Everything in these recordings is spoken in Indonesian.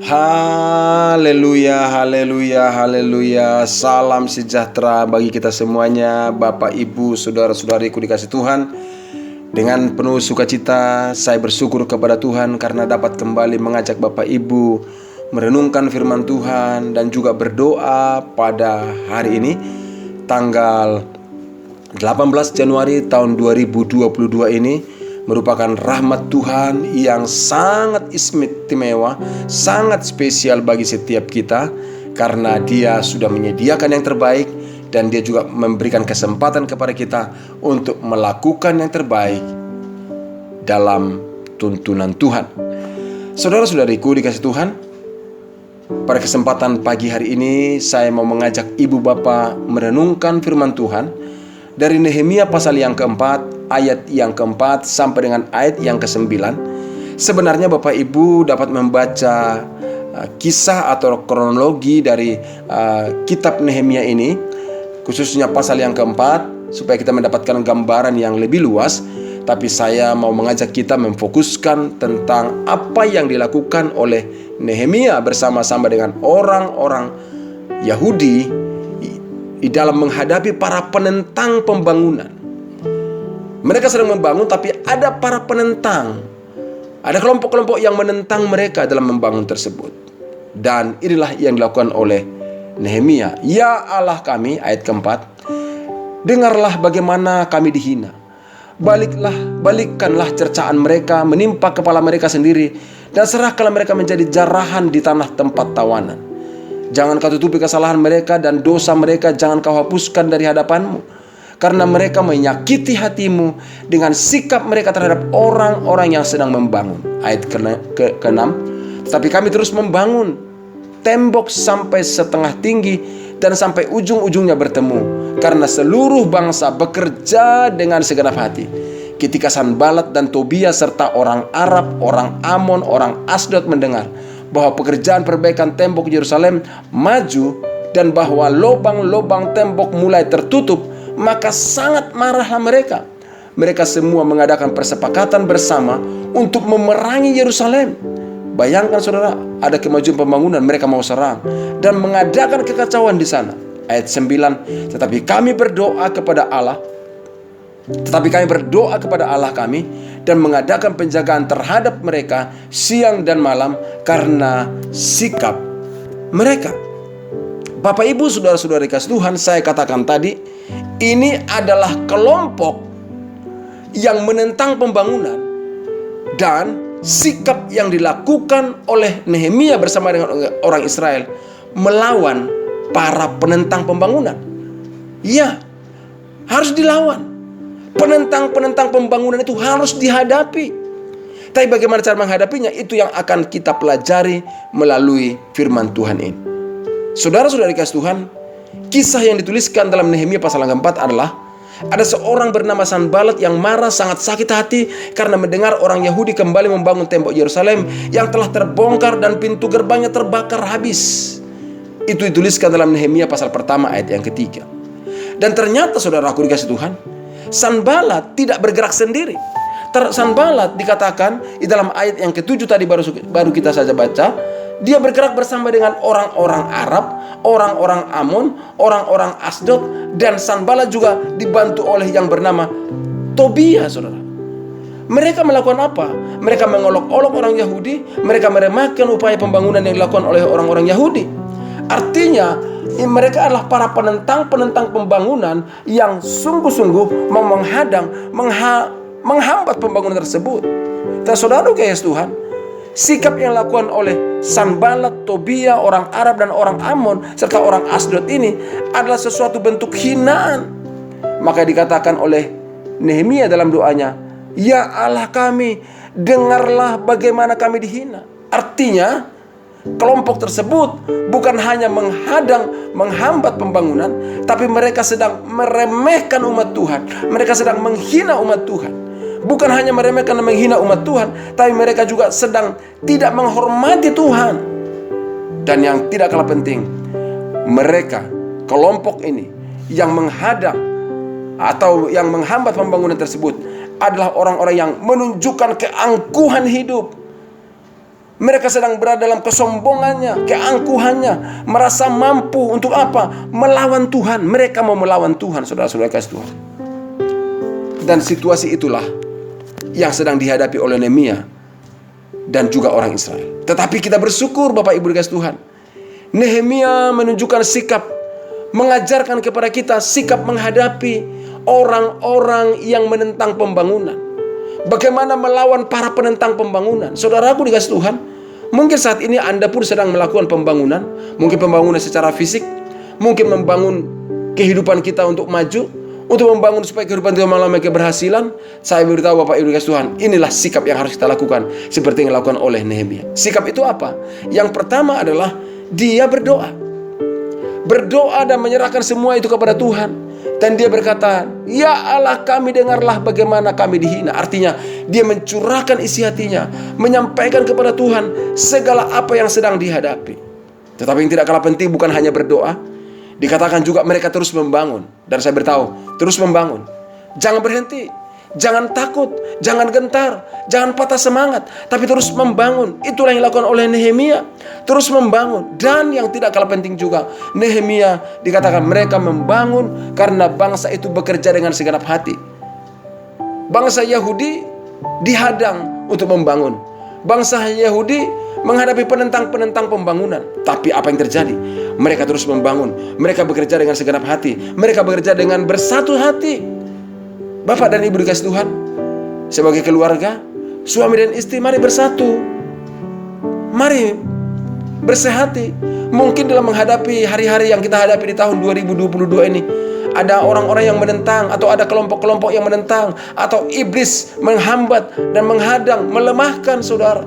Haleluya, haleluya, haleluya. Salam sejahtera bagi kita semuanya, Bapak, Ibu, saudara-saudariku dikasih Tuhan. Dengan penuh sukacita saya bersyukur kepada Tuhan karena dapat kembali mengajak Bapak Ibu merenungkan firman Tuhan dan juga berdoa pada hari ini, tanggal 18 Januari tahun 2022 ini merupakan rahmat Tuhan yang sangat istimewa, sangat spesial bagi setiap kita, karena Dia sudah menyediakan yang terbaik dan Dia juga memberikan kesempatan kepada kita untuk melakukan yang terbaik dalam tuntunan Tuhan. Saudara-saudariku dikasih Tuhan, pada kesempatan pagi hari ini saya mau mengajak ibu bapak merenungkan firman Tuhan dari Nehemia pasal yang keempat, ayat yang keempat sampai dengan ayat yang kesembilan. Sebenarnya Bapak Ibu dapat membaca kisah atau kronologi dari kitab Nehemia ini, khususnya pasal yang keempat, supaya kita mendapatkan gambaran yang lebih luas. Tapi saya mau mengajak kita memfokuskan tentang apa yang dilakukan oleh Nehemia bersama-sama dengan orang-orang Yahudi di dalam menghadapi para penentang pembangunan. Mereka sedang membangun, tapi ada para penentang. Ada kelompok-kelompok yang menentang mereka dalam membangun tersebut. Dan inilah yang dilakukan oleh Nehemia. Ya Allah kami, ayat keempat, dengarlah bagaimana kami dihina. Balikkanlah cercaan mereka menimpa kepala mereka sendiri, dan serahkanlah mereka menjadi jarahan di tanah tempat tawanan. Jangan kau tutupi kesalahan mereka dan dosa mereka jangan kau hapuskan dari hadapanmu, karena mereka menyakiti hatimu dengan sikap mereka terhadap orang-orang yang sedang membangun. Ayat ke-6, tetapi kami terus membangun tembok sampai setengah tinggi dan sampai ujung-ujungnya bertemu, karena seluruh bangsa bekerja dengan segenap hati. Ketika Sanbalat dan Tobia serta orang Arab, orang Amon, orang Asdod mendengar bahwa pekerjaan perbaikan tembok Yerusalem maju dan bahwa lubang-lubang tembok mulai tertutup, maka sangat marahlah mereka. Mereka semua mengadakan persepakatan bersama untuk memerangi Yerusalem. Bayangkan saudara, ada kemajuan pembangunan, mereka mau serang dan mengadakan kekacauan di sana. Ayat 9, tetapi kami berdoa kepada Allah kami dan mengadakan penjagaan terhadap mereka siang dan malam karena sikap mereka. Bapak Ibu saudara-saudari kasih Tuhan, saya katakan tadi, ini adalah kelompok yang menentang pembangunan, dan sikap yang dilakukan oleh Nehemia bersama dengan orang Israel melawan para penentang pembangunan. Ya, harus dilawan. Penentang-penentang pembangunan itu harus dihadapi. Tapi bagaimana cara menghadapinya, itu yang akan kita pelajari melalui firman Tuhan ini. Saudara-saudari kasih Tuhan, kisah yang dituliskan dalam Nehemia pasal yang keempat adalah ada seorang bernama Sanbalat yang marah, sangat sakit hati karena mendengar orang Yahudi kembali membangun tembok Yerusalem yang telah terbongkar dan pintu gerbangnya terbakar habis. Itu dituliskan dalam Nehemia pasal pertama ayat yang ketiga. Dan ternyata saudaraku dikasih Tuhan, Sanbalat tidak bergerak sendiri. Sanbalat dikatakan di dalam ayat yang ketujuh tadi baru kita saja baca, dia bergerak bersama dengan orang-orang Arab, orang-orang Amon, orang-orang Asdod, dan Sanbalat juga dibantu oleh yang bernama Tobia, saudara. Mereka melakukan apa? Mereka mengolok-olok orang Yahudi, mereka meremehkan upaya pembangunan yang dilakukan oleh orang-orang Yahudi. Artinya, mereka adalah para penentang pembangunan yang sungguh-sungguh mau menghambat pembangunan tersebut. Dan saudara kasih Tuhan, sikap yang dilakukan oleh Sanbalat, Tobia, orang Arab dan orang Amon serta orang Asdod ini adalah sesuatu bentuk hinaan. Maka dikatakan oleh Nehemia dalam doanya, ya Allah kami, dengarlah bagaimana kami dihina. Artinya, kelompok tersebut bukan hanya menghambat pembangunan, tapi mereka sedang meremehkan umat Tuhan. Mereka sedang menghina umat Tuhan. Bukan hanya meremehkan dan menghina umat Tuhan, tapi mereka juga sedang tidak menghormati Tuhan. Dan yang tidak kalah penting, mereka, kelompok ini yang menghadang atau yang menghambat pembangunan tersebut adalah orang-orang yang menunjukkan keangkuhan hidup. Mereka sedang berada dalam kesombongannya, keangkuhannya, merasa mampu untuk apa? Melawan Tuhan. Mereka mau melawan Tuhan, saudara-saudara kasih Tuhan. Dan situasi itulah yang sedang dihadapi oleh Nehemia dan juga orang Israel. Tetapi kita bersyukur Bapak Ibu dikasih Tuhan, Nehemia menunjukkan sikap, mengajarkan kepada kita sikap menghadapi orang-orang yang menentang pembangunan. Bagaimana melawan para penentang pembangunan. Saudaraku dikasih Tuhan, mungkin saat ini Anda pun sedang melakukan pembangunan. Mungkin pembangunan secara fisik, mungkin membangun kehidupan kita untuk maju, untuk membangun supaya kehidupan kita mengalami keberhasilan. Saya beritahu Bapak Ibu dikasih Tuhan, inilah sikap yang harus kita lakukan, seperti yang dilakukan oleh Nehemia. Sikap itu apa? Yang pertama adalah dia berdoa. Berdoa dan menyerahkan semua itu kepada Tuhan. Dan dia berkata, ya Allah kami, dengarlah bagaimana kami dihina. Artinya dia mencurahkan isi hatinya, menyampaikan kepada Tuhan segala apa yang sedang dihadapi. Tetapi yang tidak kalah penting bukan hanya berdoa, dikatakan juga mereka terus membangun. Dan saya beritahu, terus membangun. Jangan berhenti, jangan takut, jangan gentar, jangan patah semangat, tapi terus membangun. Itulah yang dilakukan oleh Nehemia, terus membangun. Dan yang tidak kalah penting juga, Nehemia dikatakan mereka membangun karena bangsa itu bekerja dengan segenap hati. Bangsa Yahudi dihadang untuk membangun. Bangsa Yahudi menghadapi penentang-penentang pembangunan. Tapi apa yang terjadi? Mereka terus membangun. Mereka bekerja dengan segenap hati. Mereka bekerja dengan bersatu hati. Bapak dan Ibu dikasih Tuhan, sebagai keluarga, suami dan istri, mari bersatu, mari bersehati. Mungkin dalam menghadapi hari-hari yang kita hadapi di tahun 2022 ini, ada orang-orang yang menentang, atau ada kelompok-kelompok yang menentang, atau iblis menghambat dan menghadang, melemahkan saudara.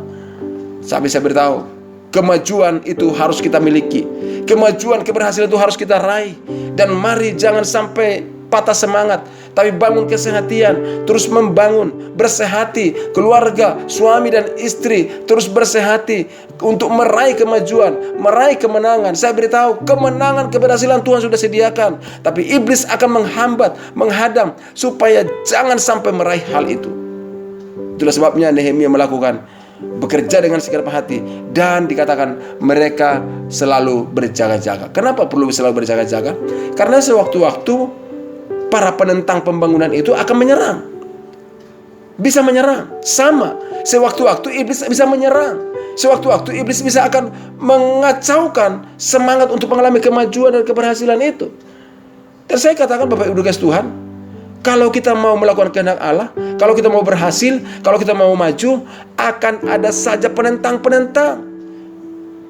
Tapi saya beritahu, kemajuan itu harus kita miliki. Kemajuan, keberhasilan itu harus kita raih. Dan mari jangan sampai patah semangat, tapi bangun kesehatian, terus membangun, bersehati, keluarga, suami dan istri, terus bersehati untuk meraih kemajuan, meraih kemenangan. Saya beritahu, kemenangan, keberhasilan Tuhan sudah sediakan, tapi iblis akan menghambat, menghadang, supaya jangan sampai meraih hal itu. Itulah sebabnya Nehemia melakukan, bekerja dengan segenap hati, dan dikatakan mereka selalu berjaga-jaga. Kenapa perlu selalu berjaga-jaga? Karena sewaktu-waktu para penentang pembangunan itu akan menyerang. Bisa menyerang. Sama, sewaktu-waktu iblis bisa menyerang. Sewaktu-waktu iblis bisa akan mengacaukan semangat untuk mengalami kemajuan dan keberhasilan itu. Dan saya katakan Bapak Ibu dikasih Tuhan, kalau kita mau melakukan kehendak Allah, kalau kita mau berhasil, kalau kita mau maju, akan ada saja penentang-penentang.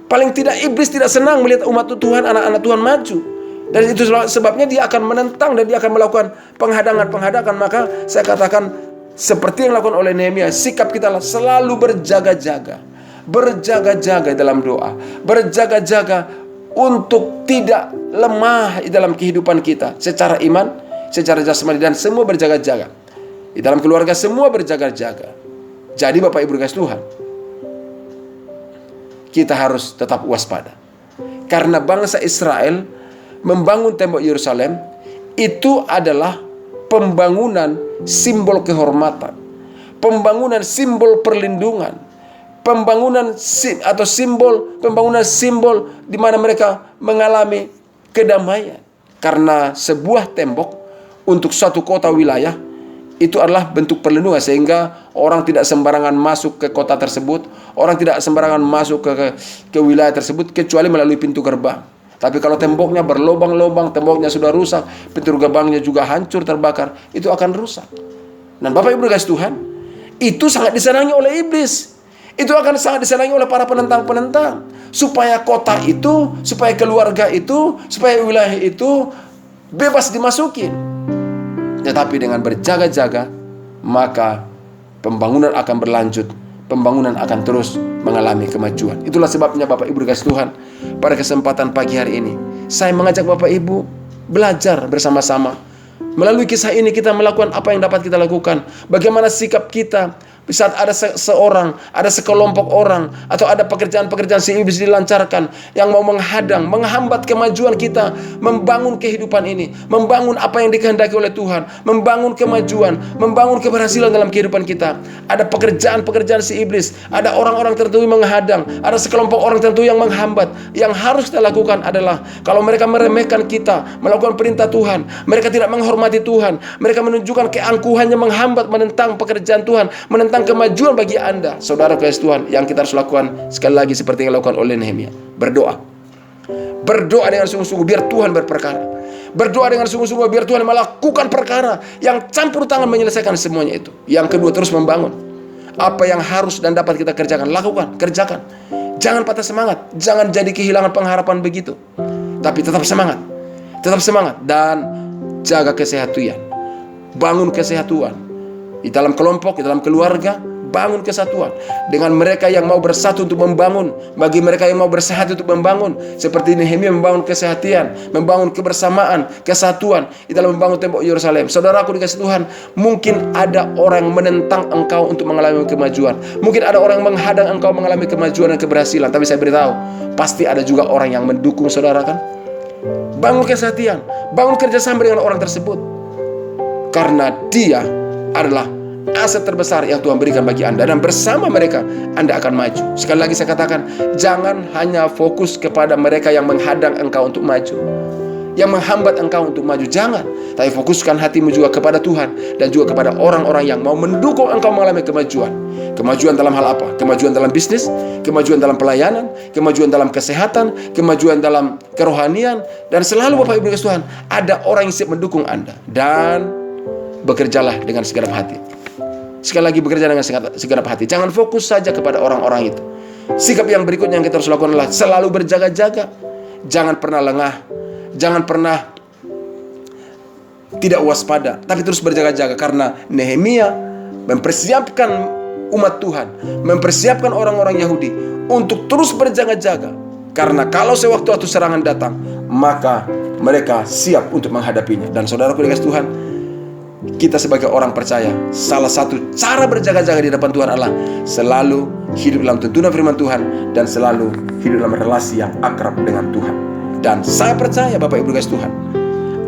Paling tidak iblis tidak senang melihat umat Tuhan, anak-anak Tuhan maju. Dan itu sebabnya dia akan menentang dan dia akan melakukan penghadangan-penghadangan. Maka saya katakan seperti yang dilakukan oleh Nehemia, sikap kita selalu berjaga-jaga. Berjaga-jaga dalam doa, berjaga-jaga untuk tidak lemah di dalam kehidupan kita, secara iman, secara jasmani, dan semua berjaga-jaga. Di dalam keluarga semua berjaga-jaga. Jadi Bapak Ibu dikasih Tuhan, kita harus tetap waspada. Karena bangsa Israel membangun tembok Yerusalem itu adalah pembangunan simbol kehormatan, pembangunan simbol perlindungan, pembangunan simbol di mana mereka mengalami kedamaian. Karena sebuah tembok untuk suatu kota wilayah itu adalah bentuk perlindungan, sehingga orang tidak sembarangan masuk ke kota tersebut, orang tidak sembarangan masuk ke wilayah tersebut kecuali melalui pintu gerbang. Tapi kalau temboknya berlobang-lobang, temboknya sudah rusak, pintu gerbangnya juga hancur, terbakar, itu akan rusak. Dan Bapak Ibu dikasih Tuhan, itu sangat disenangi oleh iblis. Itu akan sangat disenangi oleh para penentang-penentang. Supaya kota itu, supaya keluarga itu, supaya wilayah itu bebas dimasukin. Tetapi dengan berjaga-jaga, maka pembangunan akan berlanjut, pembangunan akan terus mengalami kemajuan. Itulah sebabnya Bapak Ibu dikasih Tuhan, pada kesempatan pagi hari ini saya mengajak Bapak Ibu belajar bersama-sama. Melalui kisah ini kita melakukan apa yang dapat kita lakukan. Bagaimana sikap kita Di saat ada seorang, ada sekelompok orang, atau ada pekerjaan-pekerjaan si iblis dilancarkan yang mau menghadang, menghambat kemajuan kita, membangun kehidupan ini, membangun apa yang dikehendaki oleh Tuhan, membangun kemajuan, membangun keberhasilan dalam kehidupan kita. Ada pekerjaan-pekerjaan si iblis, ada orang-orang tertentu yang menghadang, ada sekelompok orang tertentu yang menghambat. Yang harus kita lakukan adalah, kalau mereka meremehkan kita, melakukan perintah Tuhan, mereka tidak menghormati Tuhan, mereka menunjukkan keangkuhannya menghambat, menentang pekerjaan Tuhan, menentang kemajuan bagi Anda, saudara kasih Tuhan, yang kita harus lakukan sekali lagi seperti yang dilakukan oleh Nehemia. Berdoa dengan sungguh-sungguh biar Tuhan berperkara. Berdoa dengan sungguh-sungguh biar Tuhan melakukan perkara yang campur tangan menyelesaikan semuanya itu. Yang kedua, terus membangun. Apa yang harus dan dapat kita kerjakan, lakukan, kerjakan. Jangan patah semangat, jangan jadi kehilangan pengharapan begitu. Tapi tetap semangat dan jaga kesehatan. Bangun kesehatan di dalam kelompok, di dalam keluarga. Bangun kesatuan dengan mereka yang mau bersatu untuk membangun, bagi mereka yang mau bersatu untuk membangun, seperti Nehemia membangun kesehatan, membangun kebersamaan, kesatuan di dalam membangun tembok Yerusalem. Saudaraku dikasih Tuhan, mungkin ada orang yang menentang engkau untuk mengalami kemajuan, mungkin ada orang yang menghadang engkau mengalami kemajuan dan keberhasilan, tapi saya beritahu, pasti ada juga orang yang mendukung saudara kan. Bangun kesehatan, bangun kerjasama dengan orang tersebut, karena dia adalah aset terbesar yang Tuhan berikan bagi Anda, dan bersama mereka Anda akan maju. Sekali lagi saya katakan, jangan hanya fokus kepada mereka yang menghadang engkau untuk maju, yang menghambat engkau untuk maju, jangan. Tapi fokuskan hatimu juga kepada Tuhan dan juga kepada orang-orang yang mau mendukung engkau mengalami kemajuan. Kemajuan dalam hal apa? Kemajuan dalam bisnis, kemajuan dalam pelayanan, kemajuan dalam kesehatan, kemajuan dalam kerohanian, dan selalu Bapak Ibu Tuhan, ada orang yang siap mendukung Anda. Dan bekerjalah dengan segenap hati. Sekali lagi, bekerja dengan segenap hati. Jangan fokus saja kepada orang-orang itu. Sikap yang berikutnya yang kita harus lakukan adalah selalu berjaga-jaga. Jangan pernah lengah, jangan pernah tidak waspada, tapi terus berjaga-jaga. Karena Nehemia mempersiapkan umat Tuhan, mempersiapkan orang-orang Yahudi untuk terus berjaga-jaga. Karena kalau sewaktu-waktu serangan datang, maka mereka siap untuk menghadapinya. Dan saudaraku dikasih Tuhan, kita sebagai orang percaya, salah satu cara berjaga-jaga di depan Tuhan adalah selalu hidup dalam tuntunan firman Tuhan dan selalu hidup dalam relasi yang akrab dengan Tuhan. Dan saya percaya Bapak Ibu guys Tuhan,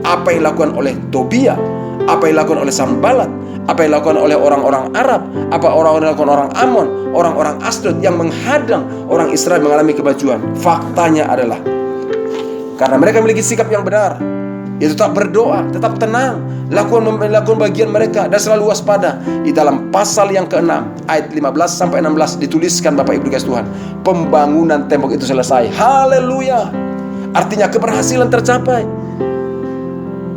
apa yang dilakukan oleh Tobia, apa yang dilakukan oleh Sanballat, apa yang dilakukan oleh orang-orang Arab, apa orang-orang dilakukan orang Amon, orang-orang Asdod yang menghadang orang Israel mengalami kemajuan, faktanya adalah karena mereka memiliki sikap yang benar, yaitu tetap berdoa, tetap tenang, lakukan bagian mereka dan selalu waspada. Di dalam pasal yang ke-6 ayat 15-16 dituliskan Bapak Ibu guys Tuhan, pembangunan tembok itu selesai. Haleluya. Artinya keberhasilan tercapai.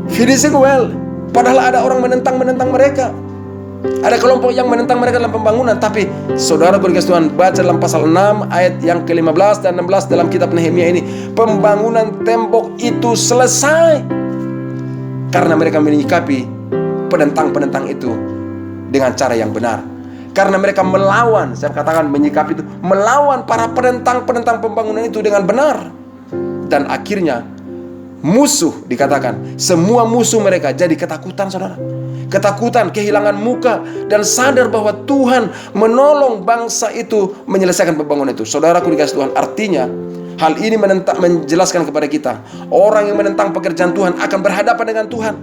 Finishing well. Padahal ada orang menentang mereka, ada kelompok yang menentang mereka dalam pembangunan. Tapi saudara guys Tuhan, baca dalam pasal 6 ayat yang ke-15 dan 16 dalam kitab Nehemia ini, pembangunan tembok itu selesai karena mereka menyikapi penentang-penentang itu dengan cara yang benar. Karena mereka melawan, saya katakan menyikapi itu, melawan para penentang-penentang pembangunan itu dengan benar. Dan akhirnya musuh, dikatakan semua musuh mereka jadi ketakutan saudara. Ketakutan, kehilangan muka, dan sadar bahwa Tuhan menolong bangsa itu menyelesaikan pembangunan itu. Saudaraku dikasih Tuhan, artinya hal ini menjelaskan kepada kita, orang yang menentang pekerjaan Tuhan akan berhadapan dengan Tuhan.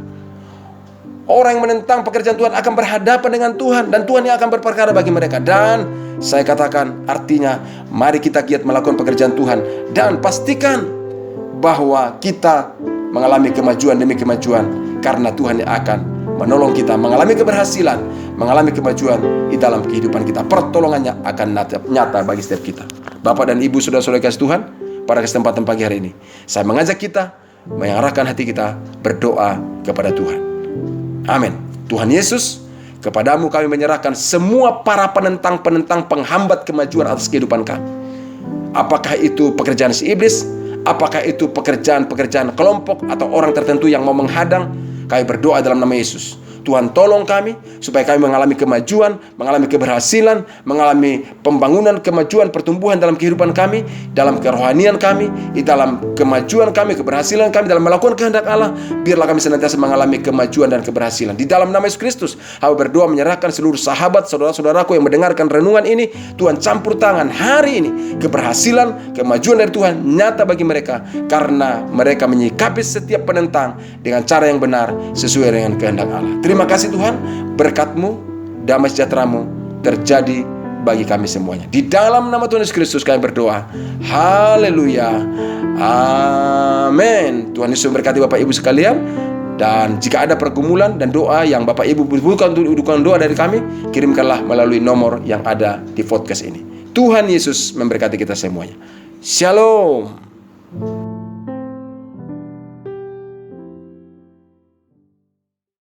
Orang yang menentang pekerjaan Tuhan akan berhadapan dengan Tuhan, dan Tuhan yang akan berperkara bagi mereka. Dan saya katakan, artinya mari kita giat melakukan pekerjaan Tuhan dan pastikan bahwa kita mengalami kemajuan demi kemajuan, karena Tuhan yang akan menolong kita mengalami keberhasilan, mengalami kemajuan di dalam kehidupan kita. Pertolongannya akan nyata bagi setiap kita. Bapak dan Ibu, saudara-saudara kasih Tuhan, pada kesempatan pagi hari ini saya mengajak kita mengarahkan hati kita berdoa kepada Tuhan. Amin. Tuhan Yesus, kepadamu kami menyerahkan semua para penentang-penentang penghambat kemajuan atas kehidupan kami. Apakah itu pekerjaan si iblis, apakah itu pekerjaan-pekerjaan kelompok atau orang tertentu yang mau menghadang, kami berdoa dalam nama Yesus. Tuhan tolong kami supaya kami mengalami kemajuan, mengalami keberhasilan, mengalami pembangunan, kemajuan, pertumbuhan dalam kehidupan kami, dalam kerohanian kami, di dalam kemajuan kami, keberhasilan kami dalam melakukan kehendak Allah. Biarlah kami senantiasa mengalami kemajuan dan keberhasilan. Di dalam nama Yesus Kristus, hamba berdoa menyerahkan seluruh sahabat, saudara-saudaraku yang mendengarkan renungan ini. Tuhan campur tangan hari ini, keberhasilan, kemajuan dari Tuhan nyata bagi mereka, karena mereka menyikapi setiap penentang dengan cara yang benar sesuai dengan kehendak Allah. Terima kasih Tuhan, berkat-Mu, damai sejahtera-Mu terjadi bagi kami semuanya. Di dalam nama Tuhan Yesus Kristus kami berdoa. Haleluya. Amin. Tuhan Yesus memberkati Bapak Ibu sekalian. Dan jika ada pergumulan dan doa yang Bapak Ibu butuhkan untuk dukungan doa dari kami, kirimkanlah melalui nomor yang ada di podcast ini. Tuhan Yesus memberkati kita semuanya. Shalom.